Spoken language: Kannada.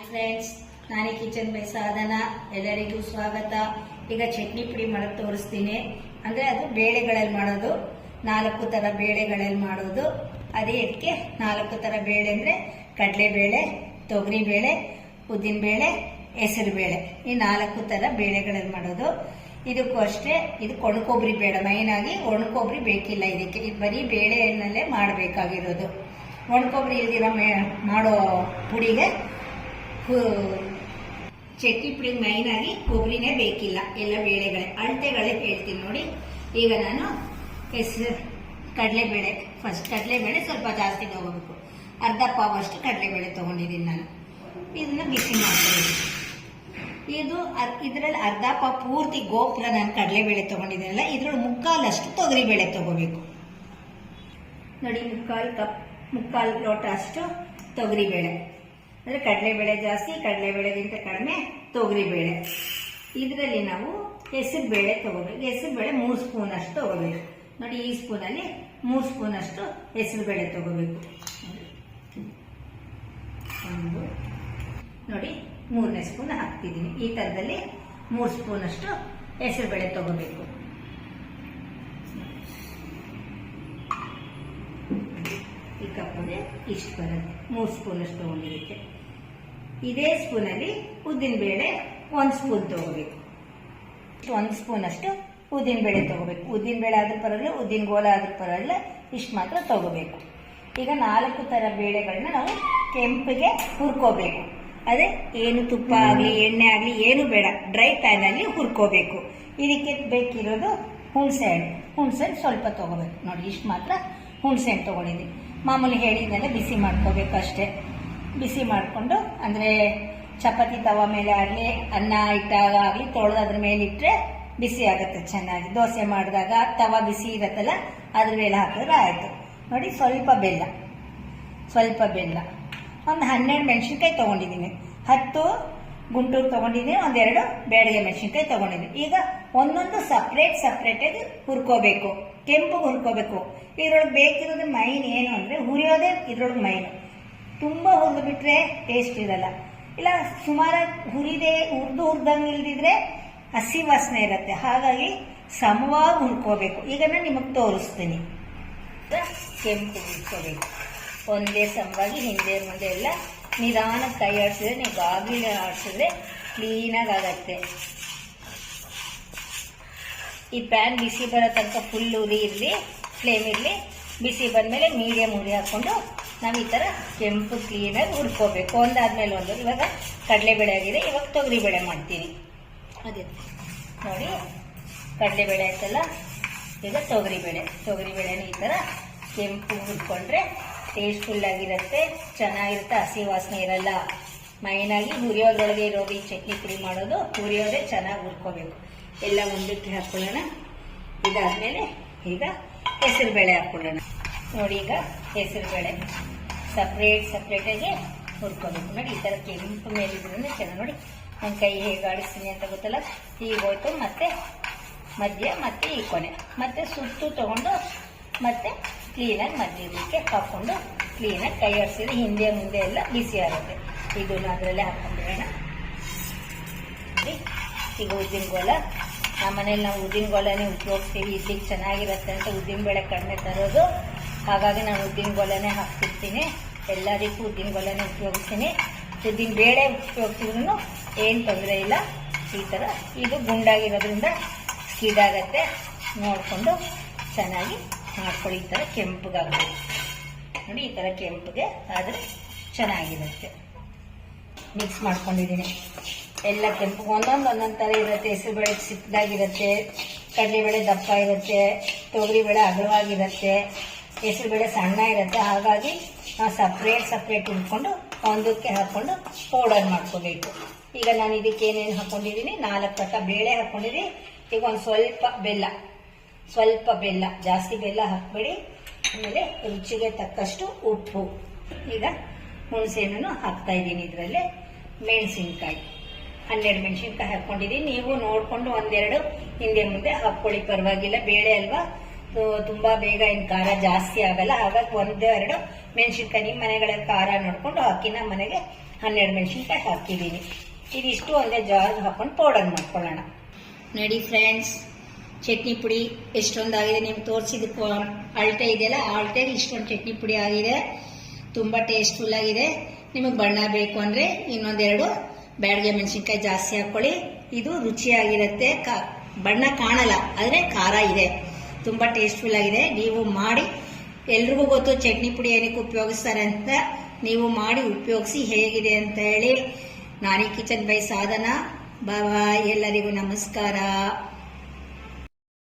ಫ್ರೆಂಡ್ಸ್, ನಾನೇ ಕಿಚನ್ ಬೈ ಸಾಧನಾ. ಎಲ್ಲರಿಗೂ ಸ್ವಾಗತ. ಈಗ ಚಟ್ನಿ ಪುಡಿ ಮಾಡೋದು ತೋರಿಸ್ತೀನಿ. ಅಂದ್ರೆ ಅದು ಬೇಳೆಗಳಲ್ಲಿ ಮಾಡೋದು, 4 ತರ ಬೇಳೆಗಳಲ್ಲಿ ಮಾಡೋದು. ಅದೇ ಇದಕ್ಕೆ 4 ತರ ಬೇಳೆ ಅಂದ್ರೆ ಕಡಲೆಬೇಳೆ, ತೊಗರಿಬೇಳೆ, ಉದ್ದಿನಬೇಳೆ, ಹೆಸರುಬೇಳೆ. ಈ 4 ತರ ಬೇಳೆಗಳಲ್ಲಿ ಮಾಡೋದು. ಇದಕ್ಕೂ ಅಷ್ಟೇ, ಇದು ಒಣಕೊಬ್ಬರಿ ಬೇಡ. ಮೈನ್ ಆಗಿ ಒಣಕೊಬ್ಬರಿ ಬೇಕಿಲ್ಲ ಇದಕ್ಕೆ. ಇದು ಬರೀ ಬೇಳೆಯನ್ನಲ್ಲೇ ಮಾಡಬೇಕಾಗಿರೋದು. ಒಣಕೊಬ್ಬರಿ ಇಲ್ದಿರ ಮಾಡೋ ಪುಡಿಗೆ, ಚಟ್ನಿ ಪುಡಿಗೆ ಮೈನ್ ಆಗಿ ಕೊಬ್ಬರಿನೇ ಬೇಕಿಲ್ಲ. ಎಲ್ಲ ಬೇಳೆಗಳೇ, ಅಳತೆಗಳೇ ಹೇಳ್ತೀನಿ ನೋಡಿ. ಈಗ ನಾನು ಕಡಲೆಬೇಳೆ, ಫಸ್ಟ್ ಕಡಲೆಬೇಳೆ ಸ್ವಲ್ಪ ಜಾಸ್ತಿ ತಗೋಬೇಕು. ಅರ್ಧ ಪಾವ್ ಅಷ್ಟು ಕಡಲೆಬೇಳೆ ತಗೊಂಡಿದ್ದೀನಿ ನಾನು. ಇದನ್ನ ಬಿಸಿ ಮಾಡ್ತೀನಿ. ಇದರಲ್ಲಿ ಅರ್ಧ ಪಾವ್ ಪೂರ್ತಿ ಗೋಪುರ ನಾನು ಕಡಲೆಬೇಳೆ ತಗೊಂಡಿದ್ದೀನಲ್ಲ, ಇದ್ರಲ್ಲಿ ಮುಕ್ಕಾಲಷ್ಟು ತೊಗರಿಬೇಳೆ ತಗೋಬೇಕು ನೋಡಿ. ಮುಕ್ಕಾಲು ಲೋಟ ಅಷ್ಟು ತೊಗರಿಬೇಳೆ. ಅಂದರೆ ಕಡಲೆಬೇಳೆ ಜಾಸ್ತಿ, ಕಡಲೆಬೇಳೆಗಿಂತ ಕಡಿಮೆ ತೊಗರಿಬೇಳೆ. ಇದರಲ್ಲಿ ನಾವು ಹೆಸರುಬೇಳೆ ತಗೋಬೇಕು. ಹೆಸರುಬೇಳೆ 3 ಸ್ಪೂನ್ ಅಷ್ಟು ತಗೋಬೇಕು ನೋಡಿ. ಈ ಸ್ಪೂನಲ್ಲಿ 3 ಸ್ಪೂನ್ ಅಷ್ಟು ಹೆಸರುಬೇಳೆ ತಗೋಬೇಕು. ನೋಡಿ 3ನೇ ಸ್ಪೂನ್ ಹಾಕ್ತಿದ್ದೀನಿ. ಈ ಥರದಲ್ಲಿ 3 ಸ್ಪೂನ್ ಅಷ್ಟು ಹೆಸರುಬೇಳೆ ತಗೋಬೇಕು. ಈ ಕಪ್ಪಲ್ಲಿ ಇಷ್ಟು ಬರುತ್ತೆ. 3 ಸ್ಪೂನ್ ಅಷ್ಟು ತಗೊಂಡಿರುತ್ತೆ. ಇದೇ ಸ್ಪೂನಲ್ಲಿ ಉದ್ದಿನಬೇಳೆ 1 ಸ್ಪೂನ್ ತಗೋಬೇಕು. 1 ಸ್ಪೂನ್ ಅಷ್ಟು ಉದ್ದಿನಬೇಳೆ ತಗೋಬೇಕು. ಉದ್ದಿನಬೇಳೆ ಆದ್ರೂ ಪರವಾಗಿಲ್ಲ, ಉದ್ದಿನ ಗೋಲ ಆದ್ರೂ ಪರವಾಗಿಲ್ಲ, ಇಷ್ಟು ಮಾತ್ರ ತಗೋಬೇಕು. ಈಗ 4 ತರ ಬೇಳೆಗಳನ್ನ ನಾವು ಕೆಂಪಿಗೆ ಹುರ್ಕೋಬೇಕು. ಅದೇ ಏನು ತುಪ್ಪ ಆಗಲಿ ಎಣ್ಣೆ ಆಗಲಿ ಏನು ಬೇಡ, ಡ್ರೈ ಪ್ಯಾನಲ್ಲಿ ಹುರ್ಕೋಬೇಕು. ಇದಕ್ಕೆ ಬೇಕಿರೋದು ಹುಣಸೆ ಹಣ್ಣು ಸ್ವಲ್ಪ ತಗೋಬೇಕು ನೋಡಿ. ಇಷ್ಟು ಮಾತ್ರ ಹುಣಸೆ ಹಣ್ಣು ತಗೊಂಡಿದ್ದೀನಿ. ಮಾಮೂಲಿ ಹೇಳಿದ್ನೆಲ್ಲ ಬಿಸಿ ಮಾಡ್ಕೋಬೇಕು ಅಷ್ಟೇ. ಬಿಸಿ ಮಾಡಿಕೊಂಡು, ಅಂದರೆ ಚಪಾತಿ ತವ ಮೇಲೆ ಆಗಲಿ, ಅನ್ನ ಇಟ್ಟಾಗ ಆಗಲಿ ತೊಳೆದು ಅದ್ರ ಮೇಲೆ ಇಟ್ಟರೆ ಬಿಸಿ ಆಗುತ್ತೆ ಚೆನ್ನಾಗಿ. ದೋಸೆ ಮಾಡಿದಾಗ ತವ ಬಿಸಿ ಇರತ್ತಲ್ಲ, ಅದ್ರ ಮೇಲೆ ಹಾಕಿದ್ರೆ ಆಯಿತು ನೋಡಿ. ಸ್ವಲ್ಪ ಬೆಲ್ಲ, ಒಂದು 12 ಮೆಣಸಿನ್ಕಾಯಿ ತೊಗೊಂಡಿದ್ದೀನಿ. 10 ಗುಂಟೂರು ತೊಗೊಂಡಿದ್ದೀನಿ. 1-2 ಬ್ಯಾಡಗೆ ಮೆಣಸಿನ್ಕಾಯಿ ತೊಗೊಂಡಿದ್ದೀನಿ. ಈಗ ಒಂದೊಂದು ಸಪ್ರೇಟಾಗಿ ಹುರ್ಕೋಬೇಕು, ಕೆಂಪು ಹುರ್ಕೋಬೇಕು. ಇದ್ರೊಳಗೆ ಬೇಕಿರೋದು ಮೈನ್ ಏನು ಅಂದರೆ ಹುರಿಯೋದೇ ಇದ್ರೊಳಗೆ ಮೈನು. ತುಂಬ ಹುರಿದು ಬಿಟ್ರೆ ಟೇಸ್ಟ್ ಇರಲ್ಲ. ಇಲ್ಲ ಸುಮಾರಾಗಿ ಹುರಿದಂಗೆ ಇಲ್ದಿದ್ರೆ ಹಸಿ ವಾಸನೆ ಇರುತ್ತೆ. ಹಾಗಾಗಿ ಸಮವಾಗಿ ಹುರ್ಕೋಬೇಕು. ಈಗ ನಾನು ನಿಮಗೆ ತೋರಿಸ್ತೀನಿ. ಕೆಂಪು ಹುರ್ಕೋಬೇಕು ಒಂದೇ ಸಮವಾಗಿ, ಹಿಂದೆ ಮುಂದೆ ಎಲ್ಲ ನಿಧಾನಕ್ಕೆ ಕೈ ಆಡಿಸಿದ್ರೆ, ನೀವು ಬಾಗಿಲ ಆಡಿಸಿದ್ರೆ ಕ್ಲೀನಾಗಿ ಆಗತ್ತೆ. ಈ ಪ್ಯಾನ್ ಬಿಸಿ ಬರೋ ತನಕ ಫುಲ್ ಉರಿ ಇರಲಿ, ಫ್ಲೇಮ್ ಇರಲಿ. ಬಿಸಿ ಬಂದಮೇಲೆ ಮೀಡಿಯಮ್ ಉರಿ ಹಾಕ್ಕೊಂಡು ನಾವು ಈ ಥರ ಕೆಂಪು ಕ್ಲೀನಾಗಿ ಹುರ್ಕೋಬೇಕು, ಒಂದಾದ್ಮೇಲೆ ಒಂದು. ಇವಾಗ ಕಡಲೆಬೇಳೆ ಆಗಿದೆ, ಇವಾಗ ತೊಗರಿಬೇಳೆ ಮಾಡ್ತೀನಿ. ಅದೇ ನೋಡಿ, ಕಡಲೆಬೇಳೆ ಆಯ್ತಲ್ಲ, ಈಗ ತೊಗರಿಬೇಳೆನ ಈ ಥರ ಕೆಂಪು ಹುರ್ಕೊಂಡ್ರೆ ಟೇಸ್ಟ್ಫುಲ್ ಆಗಿರುತ್ತೆ, ಚೆನ್ನಾಗಿರುತ್ತೆ, ಹಸಿ ವಾಸನೆ ಇರಲ್ಲ. ಮೈನಾಗಿ ಹುರಿಯೋದ್ರೊಳಗೆ ಇರೋದು ಈ ಚಟ್ನಿ ಪುಡಿ ಮಾಡೋದು. ಹುರಿಯೋದೇ ಚೆನ್ನಾಗಿ ಹುರ್ಕೋಬೇಕು. ಎಲ್ಲ ಮುಂದಕ್ಕೆ ಹಾಕ್ಕೊಳ್ಳೋಣ. ಇದಾದ್ಮೇಲೆ ಈಗ ಹೆಸರುಬೇಳೆ ಹಾಕ್ಕೊಳ್ಳೋಣ ನೋಡಿ. ಈಗ ಹೆಸರುಬೇಳೆ ಸಪ್ರೇಟಾಗಿ ಹುರ್ಕೋಬೇಕು ನೋಡಿ. ಈ ಥರ ಕೆಂಪು ಮೇಲಿದ್ರೆ ಚೆನ್ನಾಗಿ ನೋಡಿ. ನನ್ನ ಕೈ ಹೇಗೆ ಆಡಿಸ್ತೀನಿ ಅಂತ ಗೊತ್ತಲ್ಲ. ಈಗ ಹೋಯ್ತು, ಮತ್ತೆ ಮಧ್ಯ, ಮತ್ತೆ ಈ ಕೊನೆ, ಮತ್ತೆ ಸುತ್ತು ತಗೊಂಡು ಮತ್ತೆ ಕ್ಲೀನಾಗಿ ಮಧ್ಯಕ್ಕೆ ಹಾಕ್ಕೊಂಡು ಕ್ಲೀನಾಗಿ ಕೈ ಆಡಿಸಿದ್ರೆ ಹಿಂದೆ ಮುಂದೆ ಎಲ್ಲ ಬಿಸಿ ಆಗುತ್ತೆ. ಇದನ್ನ ಅದರಲ್ಲೇ ಹಾಕೊಂಡ್ಬಿಡೋಣ. ಈಗ ಉದ್ದಿನ ಗೋಲ, ನಮ್ಮ ಮನೇಲಿ ನಾವು ಉದ್ದಿನ ಗೋಲನೇ ಉಪಯೋಗಿಸ್ತೀವಿ. ಇಡ್ಲಿಗೆ ಚೆನ್ನಾಗಿರುತ್ತೆ ಅಂತ ಉದ್ದಿನ ಬೇಳೆ ಕಡಿಮೆ ತರೋದು. ಹಾಗಾಗಿ ನಾನು ಉದ್ದಿನ ಗೋಲನೇ ಹಾಕ್ತಿರ್ತೀನಿ. ಎಲ್ಲದಕ್ಕೂ ಉದ್ದಿನ ಗೋಲನೇ ಉಪಯೋಗಿಸ್ತೀನಿ. ಉದ್ದಿನ ಬೇಳೆ ಉಪಯೋಗಿಸಿದ್ರು ಏನು ತೊಂದರೆ ಇಲ್ಲ. ಈ ಥರ ಇದು ಗುಂಡಾಗಿರೋದ್ರಿಂದ ಸ್ಕಿಡಾಗತ್ತೆ. ನೋಡಿಕೊಂಡು ಚೆನ್ನಾಗಿ ಮಾಡ್ಕೊಳ್ಳಿ. ಈ ಥರ ಕೆಂಪಗಾಗಬೇಕು ನೋಡಿ. ಈ ಥರ ಕೆಂಪಗೆ ಆದರೆ ಚೆನ್ನಾಗಿರುತ್ತೆ. ಮಿಕ್ಸ್ ಮಾಡ್ಕೊಂಡಿದ್ದೀನಿ. ಎಲ್ಲ ಕೆಂಪು ಒಂದೊಂದು ಥರ ಇರುತ್ತೆ. ಹೆಸರುಬೇಳೆ ಚಿಕ್ಕದಾಗಿರುತ್ತೆ, ಕಡಲೆಬೇಳೆ ದಪ್ಪ ಇರುತ್ತೆ, ತೊಗರಿಬೇಳೆ ಅಗಲವಾಗಿರುತ್ತೆ, ಹೆಸರುಬೇಳೆ ಸಣ್ಣ ಇರುತ್ತೆ. ಹಾಗಾಗಿ ನಾವು ಸಪ್ರೇಟ್ ಇಟ್ಕೊಂಡು ಒಂದಕ್ಕೆ ಹಾಕ್ಕೊಂಡು ಪೌಡರ್ ಮಾಡ್ಕೋಬೇಕು. ಈಗ ನಾನು ಇದಕ್ಕೆ ಏನೇನು ಹಾಕ್ಕೊಂಡಿದ್ದೀನಿ, 4 ಕಟ್ಟ ಬೇಳೆ ಹಾಕ್ಕೊಂಡಿದ್ದೀನಿ. ಈಗ ಒಂದು ಸ್ವಲ್ಪ ಬೆಲ್ಲ, ಜಾಸ್ತಿ ಬೆಲ್ಲ ಹಾಕಬೇಡಿ. ಆಮೇಲೆ ರುಚಿಗೆ ತಕ್ಕಷ್ಟು ಉಪ್ಪು. ಈಗ ಹುಣಸೆಹಣ್ಣು ಹಾಕ್ತಾ ಇದ್ದೀನಿ. ಇದರಲ್ಲೇ ಮೆಣಸಿನ್ಕಾಯಿ 12 ಮೆಣಸಿನ್ಕಾಯಿ ಹಾಕ್ಕೊಂಡಿದ್ದೀನಿ. ನೀವು ನೋಡಿಕೊಂಡು 1-2 ಹಿಂದೆ ಮುಂದೆ ಹಾಕ್ಕೊಳ್ಳಿ, ಪರವಾಗಿಲ್ಲ. ಬೇಳೆ ಅಲ್ವಾ, ತುಂಬಾ ಬೇಗ ಏನು ಖಾರ ಜಾಸ್ತಿ ಆಗಲ್ಲ. ಹಾಗಾಗಿ 1-2 ಮೆಣಸಿನ್ಕಾಯಿ ನಿಮ್ಮ ಮನೆಗಳ ಖಾರ ನೋಡ್ಕೊಂಡು ಹಾಕಿ. ನಮ್ಮ ಮನೆಗೆ 12 ಮೆಣಸಿನ್ಕಾಯಿ ಹಾಕಿದ್ದೀನಿ. ಇದಿಷ್ಟು ಒಂದೇ ಜಾರ್ಗೆ ಹಾಕೊಂಡು ಪೌಡರ್ ಮಾಡ್ಕೊಳ್ಳೋಣ. ನೋಡಿ ಫ್ರೆಂಡ್ಸ್, ಚಟ್ನಿ ಪುಡಿ ಎಷ್ಟೊಂದಾಗಿದೆ ನಿಮ್ಗೆ ತೋರಿಸಿದಕ್ಕೂ ಅಳತೆ ಇದೆಯಲ್ಲ, ಅಳತೆಗೆ ಇಷ್ಟೊಂದು ಚಟ್ನಿ ಪುಡಿ ಆಗಿದೆ. ತುಂಬ ಟೇಸ್ಟ್ಫುಲ್ ಆಗಿದೆ. ನಿಮಗೆ ಬಣ್ಣ ಬೇಕು ಅಂದರೆ ಇನ್ನೊಂದೆರಡು ಬ್ಯಾಡಗೆ ಮೆಣಸಿನ್ಕಾಯಿ ಜಾಸ್ತಿ ಹಾಕ್ಕೊಳ್ಳಿ. ಇದು ರುಚಿಯಾಗಿರುತ್ತೆ. ಬಣ್ಣ ಕಾಣಲ್ಲ, ಆದರೆ ಖಾರ ಇದೆ. ತುಂಬ ಟೇಸ್ಟ್ಫುಲ್ ಆಗಿದೆ. ನೀವು ಮಾಡಿ, ಎಲ್ರಿಗೂ ಗೊತ್ತು ಚಟ್ನಿ ಪುಡಿ ಏನಕ್ಕೆ ಉಪಯೋಗಿಸ್ತಾರೆ ಅಂತ. ನೀವು ಮಾಡಿ ಉಪಯೋಗಿಸಿ ಹೇಗಿದೆ ಅಂತ ಹೇಳಿ. ನಾನಿ ಕಿಚನ್ ಬೈ ಸಾಧನಾ. ಬಾಯ್, ಎಲ್ಲರಿಗೂ ನಮಸ್ಕಾರ.